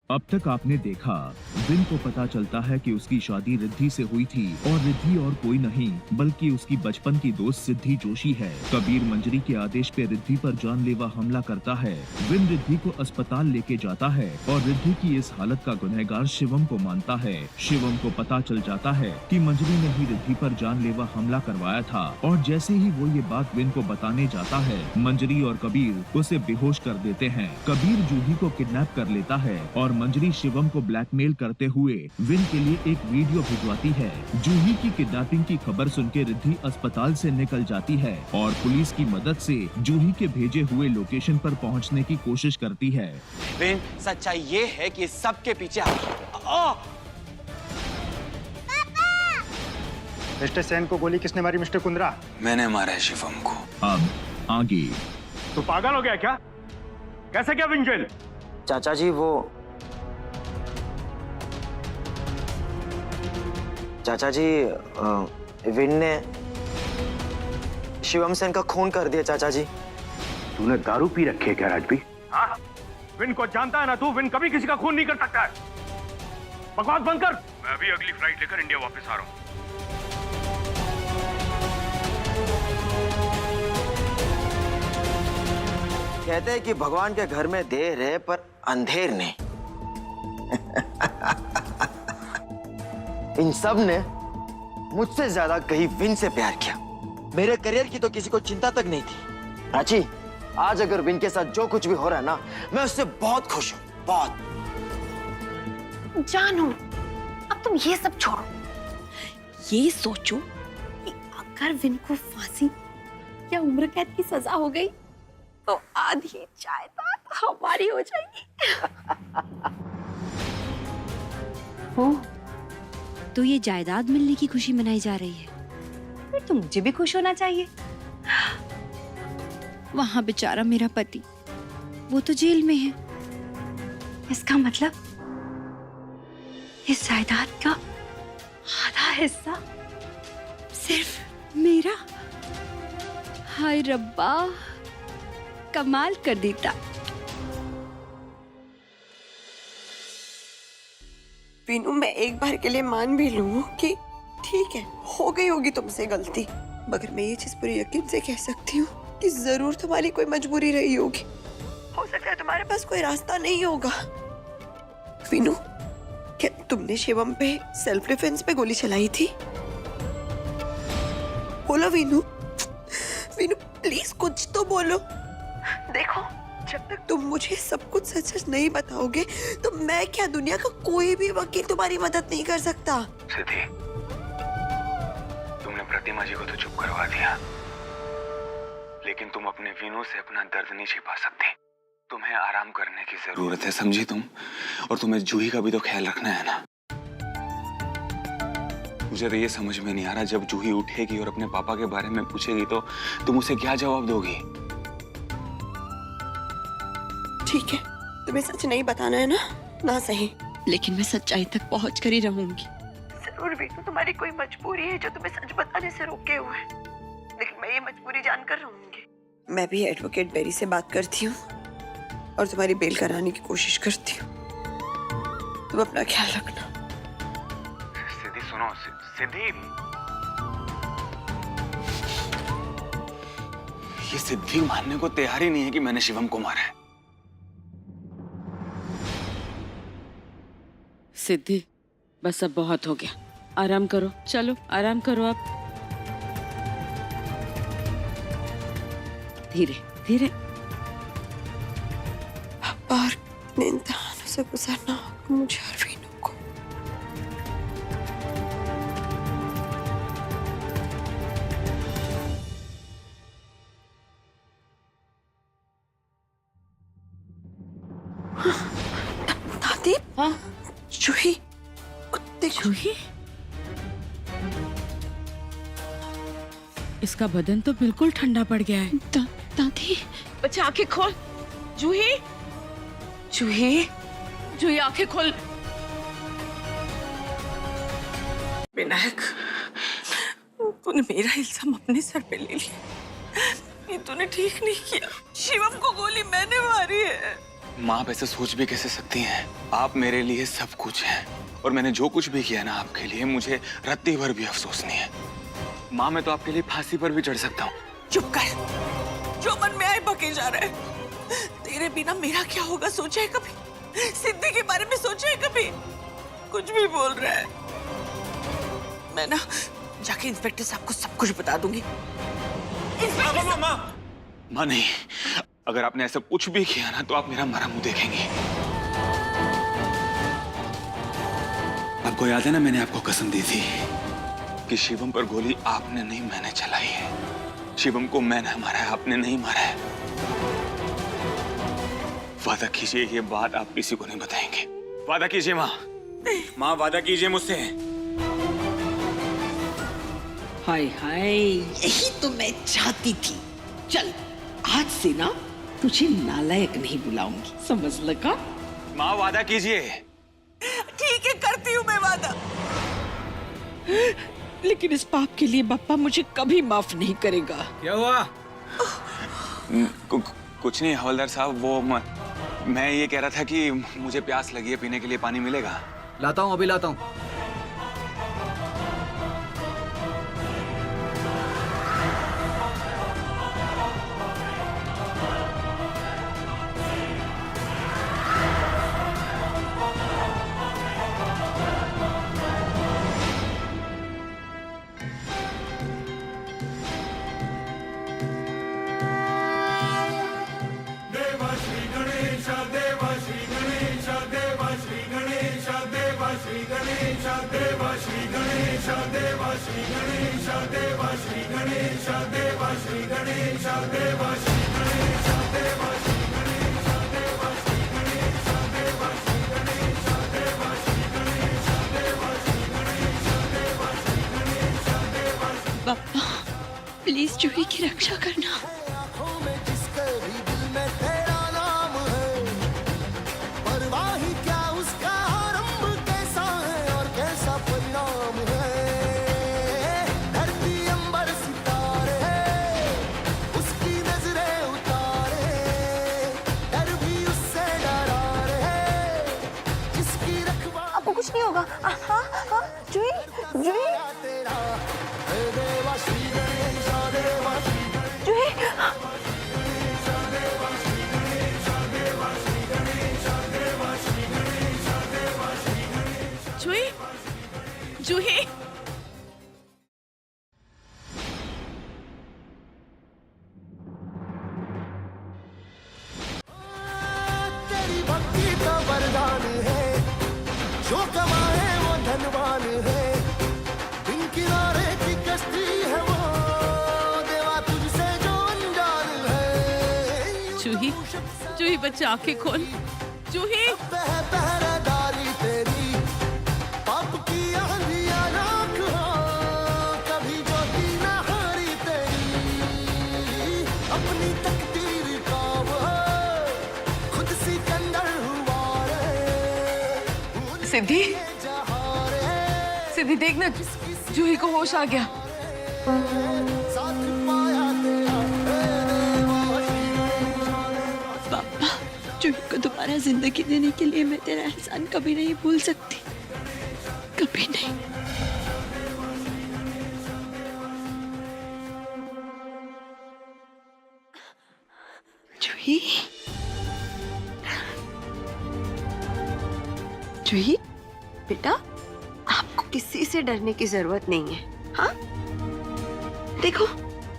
अब तक आपने देखा, विन को पता चलता है कि उसकी शादी रिद्धि से हुई थी और रिद्धि और कोई नहीं बल्कि उसकी बचपन की दोस्त सिद्धि जोशी है। कबीर मंजरी के आदेश पे रिद्धि पर जानलेवा हमला करता है। विन रिद्धि को अस्पताल लेके जाता है और रिद्धि की इस हालत का गुनहगार शिवम को मानता है। शिवम को पता चल जाता है कि मंजरी ने ही रिद्धि पर जानलेवा हमला करवाया था और जैसे ही वो ये बात विन को बताने जाता है, मंजरी और कबीर उसे बेहोश कर देते हैं। कबीर जूही को किडनैप कर लेता है और मंजरी शिवम को ब्लैकमेल करते हुए विन के लिए एक वीडियो भिजवाती है। जूही की किडनैपिंग की खबर सुनकर रिद्धि अस्पताल से निकल जाती है और पुलिस की मदद से जूही के भेजे हुए लोकेशन पर पहुंचने की कोशिश करती है। विन, सच्चाई ये है कि सबके पीछे मिस्टर सेन को गोली किसने मारी मिस्टर कुंद्रा? मैंने मारा है शिवम को। अब आगे। तो पागल हो गया क्या? कैसे क्या विन जेल? चाचा जी वो चाचा जी विन ने शिवम सेन का खून कर दिया चाचा जी। तूने दारू पी रखी है क्या राजबी? हाँ, विन को जानता है ना तू? विन कभी किसी का खून नहीं कर सकता है। बकवास बंद कर। मैं अभी अगली फ्लाइट लेकर इंडिया वापस आ रहा हूँ। कहते हैं कि भगवान के घर में देर है पर अंधेर नहीं। इन सब ने मुझसे ज्यादा कहीं विन से प्यार किया। मेरे करियर की तो किसी को चिंता तक नहीं थी। प्राची, आज अगर विन के साथ जो कुछ भी हो रहा है ना, मैं उससे बहुत खुश हूँ, बहुत। जानू, अब तुम ये सब छोड़ो। ये सोचो कि अगर विन को फांसी या उम्र कैद की सजा हो गई तो आधी जायदाद हमारी हो जाएगी। हो तो ये जायदाद मिलने की खुशी मनाई जा रही है, फिर तो मुझे भी खुश होना चाहिए। वहां बेचारा मेरा पति, वो तो जेल में है। इसका मतलब इस जायदाद का आधा हिस्सा सिर्फ मेरा। हाय रब्बा, कमाल कर देता। वीनू, मैं एक बार के लिए मान भी लूं कि ठीक है, हो गई होगी तुमसे गलती, मगर मैं ये चीज पूरी यकीन से कह सकती हूँ कि जरूर तुम्हारी कोई मजबूरी रही होगी। हो सकता है तुम्हारे पास कोई रास्ता नहीं होगा। वीनू, क्या तुमने शिवम पे सेल्फ डिफेंस पे गोली चलाई थी? बोलो वीनू, वीनू प्लीज कुछ तो बोलो। देखो, जब तक तुम मुझे सब कुछ सच सच नहीं बताओगे तो मैं क्या, दुनिया का कोई भी वकील तुम्हारी मदद नहीं कर सकता। सिद्धि, तुमने प्रतिमा जी को तो चुप करवा दिया, लेकिन तुम अपने वीनू से अपना दर्द नहीं छिपा सकती। तुम्हें आराम करने की जरूरत है, समझी तुम? और तुम्हें जूही का भी तो ख्याल रखना है ना। मुझे तो ये समझ में नहीं आ रहा, जब जूही उठेगी और अपने पापा के बारे में पूछेगी तो तुम उसे क्या जवाब दोगी? ठीक है, तुम्हें सच नहीं बताना है ना, ना सही, लेकिन मैं सच्चाई तक पहुंच कर ही रहूंगी। जरूर भी तो तुम्हारी कोई मजबूरी है जो तुम्हें सच बताने से रोके हुए है, लेकिन मैं ये मजबूरी जानकर रहूंगी। मैं भी एडवोकेट बेरी से बात करती हूँ और तुम्हारी बेल कराने की कोशिश करती हूँ। तुम अपना ख्याल रखना। सिद्धि सुनो, सिद्धि, ये सिद्धि मानने को तैयार ही नहीं है कि मैंने शिवम को मारा है। सिद्धि, बस अब बहुत हो गया, आराम करो। चलो आराम करो आप, धीरे धीरे। और इतने इम्तिहानों से गुजरना होगा मुझे और वीनू को। दादी, हाँ? जूही, जूही? इसका बदन तो बिल्कुल ठंडा पड़ गया है। दादी, बच्चा आंखें खोल। जूही, जूही, जूही आंखें खोल। विनायक, तूने मेरा इल्जाम अपने सर पे ले लिया। ये तूने ठीक नहीं किया। शिवम को गोली मैंने मारी है। माँ आप ऐसे सोच भी कैसे सकती हैं? आप मेरे लिए सब कुछ हैं और मैंने जो कुछ भी किया ना आपके लिए, मुझे रत्ती भर भी अफसोस नहीं है। माँ मैं तो आपके लिए फांसी पर भी चढ़ सकता हूँ। चुप कर, जो मन में आए बके जा रहा है। तेरे बिना मेरा क्या होगा सोचा है कभी? सिद्धि के बारे में सोचा है कभी? कुछ भी बोल रहा है। मैं ना जाके इंस्पेक्टर साहब को सब कुछ बता दूंगी। माँ नहीं, अगर आपने ऐसा कुछ भी किया ना तो आप मेरा मरा मुंह देखेंगे। आपको याद है ना, मैंने आपको कसम दी थी कि शिवम पर गोली आपने नहीं मैंने चलाई है। शिवम को मैंने मारा है, आपने नहीं मारा है। वादा कीजिए ये बात आप किसी को नहीं बताएंगे। वादा कीजिए माँ। माँ वादा कीजिए मुझसे। हाय हाय, यही तो मैं चाहती थी। चल आज से ना तुझे नालायक नहीं बुलाऊंगी, समझ लगा? माँ वादा कीजिए। ठीक है, करती हूँ मैं वादा। लेकिन इस पाप के लिए बाप्पा मुझे कभी माफ नहीं करेगा। क्या हुआ? कुछ नहीं हवलदार साहब, वो मैं ये कह रहा था कि मुझे प्यास लगी है, पीने के लिए पानी मिलेगा? लाता हूँ, अभी लाता हूँ। बाप्पा प्लीज जूही की रक्षा करना। आपको कुछ नहीं होगा। हाँ हाँ, जूही जूही जूही। जूही जूही तेरी भक्ति का वरदान है, जो कमाए वो धनवान है। बिन किनारे की कश्ती है वो, देवा तुझसे जो अनजान है। जूही जूही बच्चा आंखें खोल। जूही पहरेदारी तेरी, पाप की आंधियां राख हो, कभी ज्योति न हारी तेरी। अपनी तकदीर का वो खुद सिकंदर हुआ रे। सिद्धि सिद्धि देखना, जूही को होश आ गया। साथ पाया तेरा बाप्पा जूही को दोबारा जिंदगी देने के लिए मैं तेरा एहसान कभी नहीं भूल सकती, कभी नहीं। जूही जूही बेटा, आपको किसी से डरने की जरूरत नहीं है। हाँ देखो,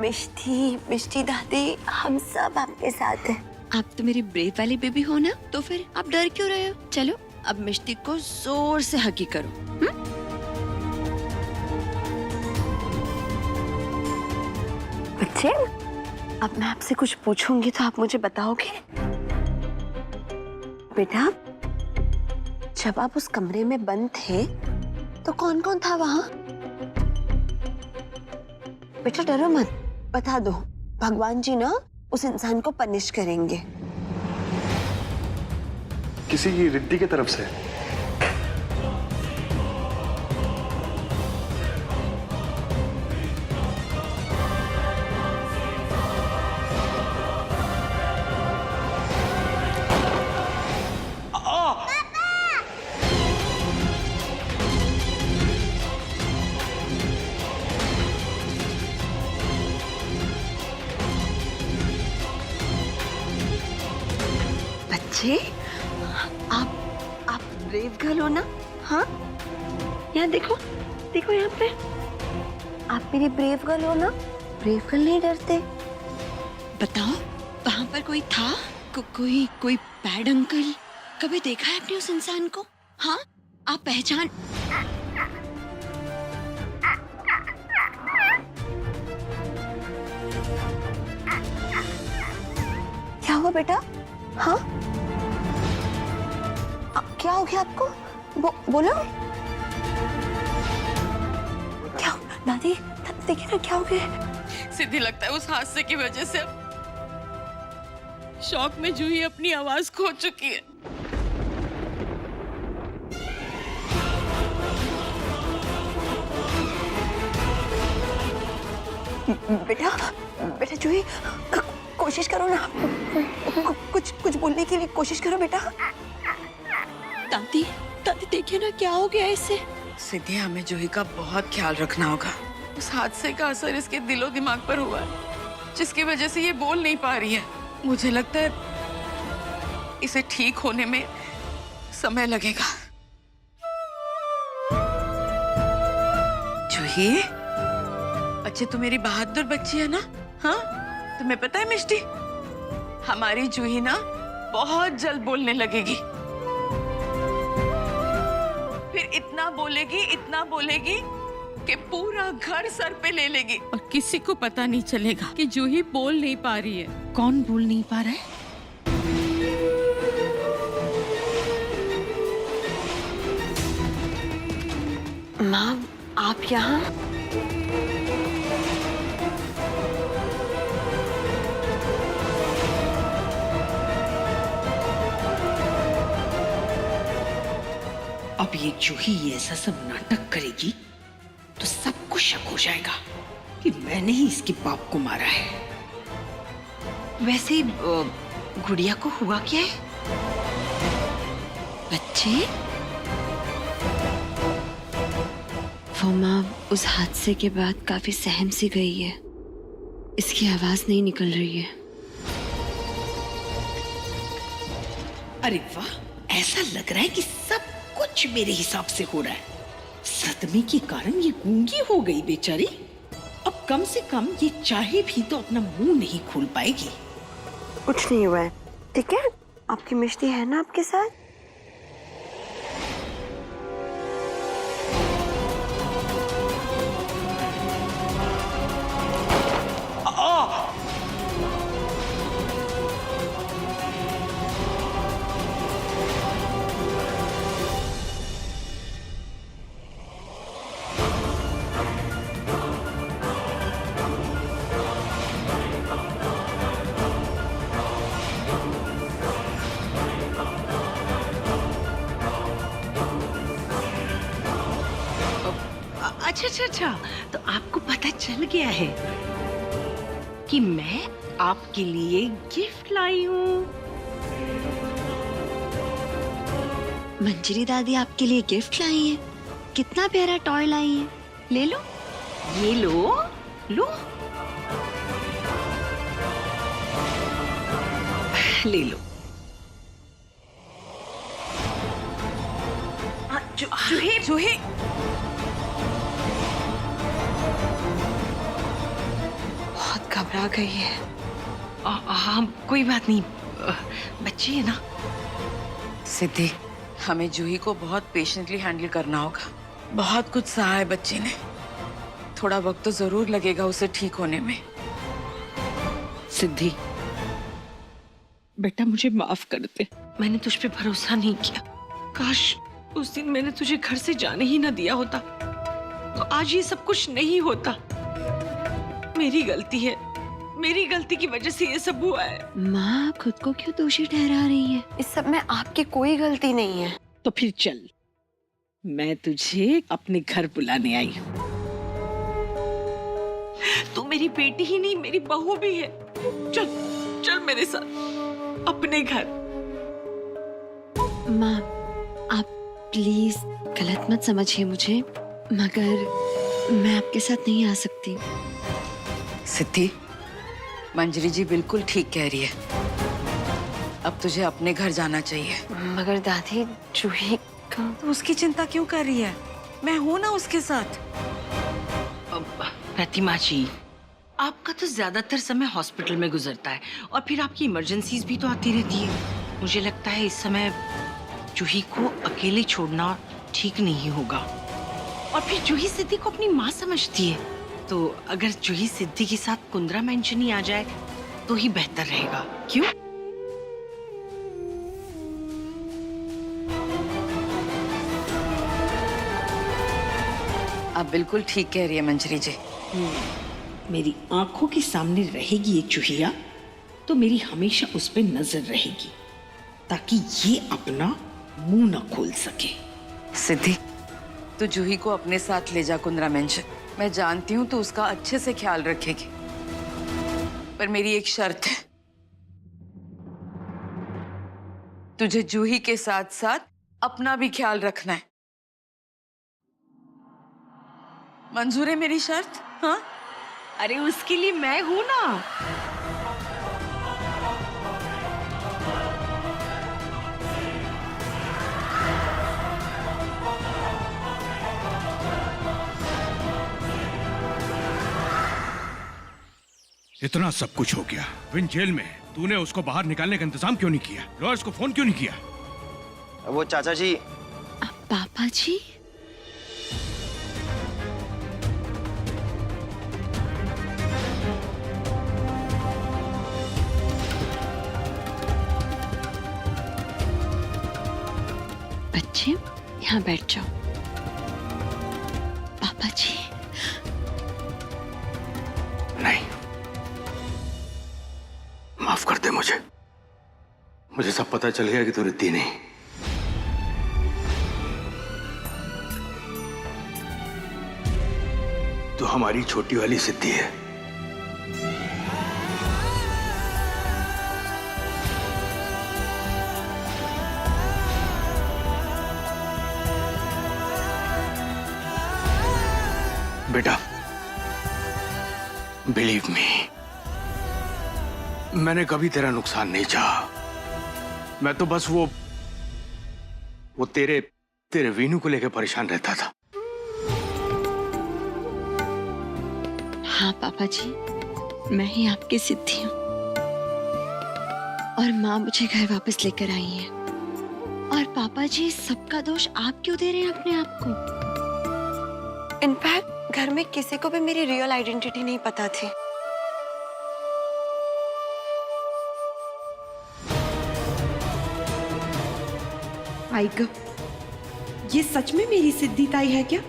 मिष्टी मिष्टी दादी हम सब आपके साथ हैं। आप तो मेरी ब्रेव वाली बेबी हो ना, तो फिर आप डर क्यों रहे हो? चलो अब मिष्टी को जोर से हगी करो। बच्चे, अब मैं आपसे कुछ पूछूंगी तो आप मुझे बताओगे? बेटा, जब आप उस कमरे में बंद थे तो कौन कौन था वहां? बेटा डरो मत, बता दो। भगवान जी ना उस इंसान को पनिश करेंगे। किसी की रिद्धि की तरफ से। बच्चे, आप ब्रेव गर्ल हो ना? हाँ, यहाँ देखो, देखो यहाँ पे, आप मेरी ब्रेव गर्ल हो ना? ब्रेव गर्ल नहीं डरते। बताओ, वहां पर कोई था? कोई बैड अंकल? कभी देखा है आपने उस इंसान को? हाँ, आप पहचान? क्या हुआ बेटा? हाँ, क्या हो गया आपको? बोलो। क्या दादी, देखिए ना क्या हो गया। सिद्धि, लगता है उस हादसे की वजह से शौक में जूही अपनी आवाज खो चुकी है। बेटा जूही, कोशिश करो ना, कुछ बोलने की कोशिश करो बेटा। दादी देखिए ना क्या हो गया इसे। सिद्धि, हमें जूही का बहुत ख्याल रखना होगा। उस हादसे का असर इसके दिलो दिमाग पर हुआ है, जिसकी वजह से ये बोल नहीं पा रही है। मुझे लगता है इसे ठीक होने में समय लगेगा। जूही, अच्छे तू मेरी बहादुर बच्ची है ना? हाँ, तुम्हें पता है मिष्टी, हमारी जूही ना बहुत जल्द बोलने लगेगी। फिर इतना बोलेगी कि पूरा घर सर पे ले लेगी और किसी को पता नहीं चलेगा कि जूही बोल नहीं पा रही है। कौन बोल नहीं पा रहा है? माँ, आप यहाँ? अब ये जूही ये ऐसा सब नाटक करेगी तो सबको शक हो जाएगा कि मैंने ही इसके बाप को मारा है। वैसे गुड़िया को हुआ क्या है? बच्चे, वो माँ उस हादसे के बाद काफी सहम सी गई है। इसकी आवाज नहीं निकल रही है। अरे वाह, ऐसा लग रहा है कि सब कुछ मेरे हिसाब से हो रहा है। सदमे के कारण ये गूंगी हो गई बेचारी। अब कम से कम ये चाहे भी तो अपना मुंह नहीं खोल पाएगी। कुछ नहीं हुआ है, ठीक है? आपकी मिष्टी है ना आपके साथ? अच्छा, तो आपको पता चल गया है कि मैं आपके लिए गिफ्ट लाई हूँ। मंजरी दादी आपके लिए गिफ्ट लाई है। कितना प्यारा टॉय लाई है, ले लो। ये लो। ले लो। जूही, बहुत घबरा गई है। हाँ, कोई बात नहीं, बच्ची है ना। सिद्धि, हमें जूही को बहुत पेशेंटली हैंडल करना होगा। बहुत कुछ सहा है बच्ची ने, थोड़ा वक्त तो जरूर लगेगा उसे ठीक होने में। सिद्धि बेटा, मुझे माफ कर दे। मैंने तुझ पे भरोसा नहीं किया। काश उस दिन मैंने तुझे घर से जाने ही ना दिया होता तो आज ये सब कुछ नहीं होता। मेरी गलती है, मेरी गलती की वजह से ये सब हुआ है। माँ खुद को क्यों दोषी ठहरा रही है? इस सब में आपकी कोई गलती नहीं है। तो फिर चल, मैं तुझे अपने घर बुलाने आई हूँ। तू मेरी बेटी ही नहीं, मेरी बहू भी है। चल चल मेरे साथ अपने घर। माँ आप प्लीज गलत मत समझिए मुझे, मगर मैं आपके साथ नहीं आ सकती। सिद्धि, मंजरी जी बिल्कुल ठीक कह रही है। अब तुझे अपने घर जाना चाहिए। मगर दादी जूही का तो उसकी चिंता क्यों कर रही है? मैं हूं ना उसके साथ। प्रतिमा जी, आपका तो ज्यादातर समय हॉस्पिटल में गुजरता है और फिर आपकी इमरजेंसीज भी तो आती रहती है। मुझे लगता है इस समय जूही को अकेले छोड़ना ठीक नहीं होगा। और फिर जूही सिद्धि को अपनी माँ समझती है, तो अगर जूही सिद्धि के साथ कुंद्रा मेंशन ही आ जाए तो ही बेहतर रहेगा। क्यों? आप बिल्कुल ठीक कह रही है मंजरी जी। मेरी आंखों के सामने रहेगी एक चूहिया तो मेरी हमेशा उस पर नजर रहेगी, ताकि ये अपना मुंह न खोल सके। सिद्धि, तू जूही को अपने साथ ले जा कुंद्रा मेंशन। मैं जानती हूँ तो उसका अच्छे से ख्याल रखेगी, पर मेरी एक शर्त है। तुझे जूही के साथ साथ अपना भी ख्याल रखना है। मंजूर है मेरी शर्त? हाँ, अरे उसके लिए मैं हूं ना। इतना सब कुछ हो गया, विन जेल में है। तूने उसको बाहर निकालने का इंतजाम क्यों नहीं किया? लॉयर्स को फोन क्यों नहीं किया? वो चाचा जी। पापा जी, बच्चे यहाँ बैठ जाओ। पापा जी। नहीं, माफ कर दे मुझे। मुझे सब पता चल गया कि तू रिद्धि नहीं। तू हमारी छोटी वाली सिद्धि है। बेटा, बिलीव मी, मैंने कभी तेरा नुकसान नहीं चाहा। मैं तो बस वो तेरे वीनू को लेकर परेशान रहता था। हाँ पापा जी, मैं ही आपकी सिद्धि हूँ और माँ मुझे घर वापस लेकर आई है। और पापा जी, सबका दोष आप क्यों दे रहे हैं अपने आप को? इनफैक्ट घर में किसी को भी मेरी रियल आइडेंटिटी नहीं पता थी। आइगा, ये सच में मेरी सिद्धि ताई है क्या?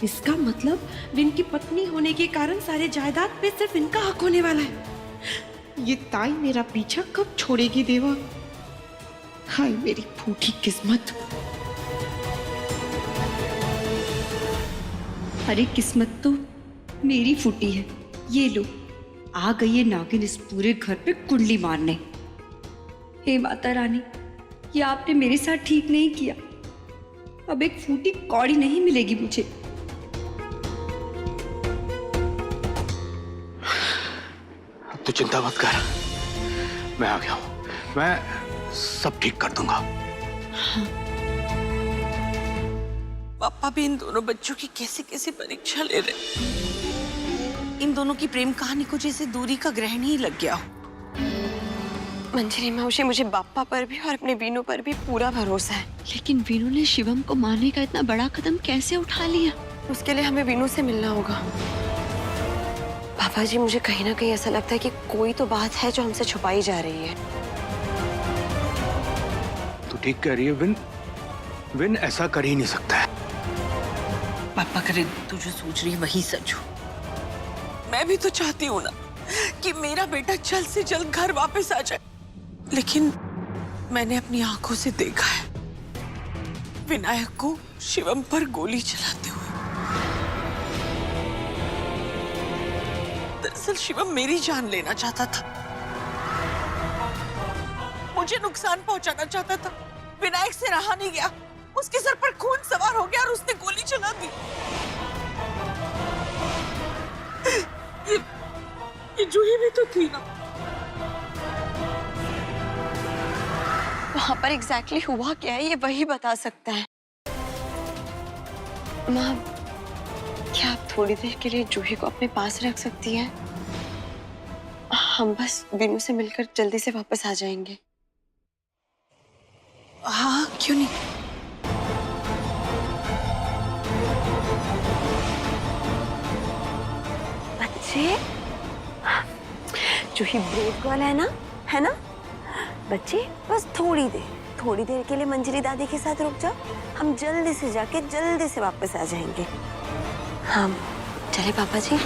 इसका मतलब विन की पत्नी होने के कारण सारे जायदाद पे सिर्फ इनका हक होने वाला है। ये ताई मेरा पीछा कब छोड़ेगी देवा? हाय मेरी फूटी किस्मत। अरे किस्मत तो मेरी फूटी है। ये लो, आ गई है नागिन इस पूरे घर पे कुंडली मारने। हे माता रानी, ये आपने मेरे साथ ठीक नहीं किया। अब एक फूटी कौड़ी नहीं मिलेगी मुझे। तू चिंता मत कर, मैं आ गया हूं। मैं सब ठीक कर दूंगा। पापा भी इन दोनों बच्चों की कैसे कैसे परीक्षा ले रहे। इन दोनों की प्रेम कहानी को जैसे दूरी का ग्रहण ही लग गया हो। मंजरी मौसी, मुझे बाप्पा पर भी और अपने वीनू पर भी पूरा भरोसा है। लेकिन वीनू ने शिवम को मारने का इतना बड़ा कदम कैसे उठा लिया? उसके लिए हमें वीनू से मिलना होगा। पापा जी, मुझे कहीं ना कहीं ऐसा लगता है कि कोई तो बात है जो हमसे छुपाई जा रही है। तू ठीक कह रही है विन ऐसा कर ही नहीं सकता है। पापा करे तू जो सोच रही है वही सच हो। मैं भी तो चाहती हूँ ना कि मेरा बेटा जल्द से जल्द घर वापस आ जाए, लेकिन मैंने अपनी आंखों से देखा है विनायक को शिवम पर गोली चलाते हुए। दरअसल शिवम मेरी जान लेना चाहता था, मुझे नुकसान पहुंचाना चाहता था। विनायक से रहा नहीं गया, उसके सर पर खून सवार हो गया और उसने गोली चला दी। ये जूही भी तो थी ना। वहां पर एग्जैक्टली हुआ क्या है ये वही बता सकता है। माँ, क्या आप थोड़ी देर के लिए जूही को अपने पास रख सकती हैं? हम बस विनू से मिलकर जल्दी से वापस आ जाएंगे। हाँ, क्यों नहीं। बच्चे, जूही ब्रेव गर्ल है ना? बच्चे बस थोड़ी देर के लिए मंजरी दादी के साथ रुक जाओ। हम जल्दी से जाके जल्दी से वापस आ जाएंगे। हाँ चले पापा जी।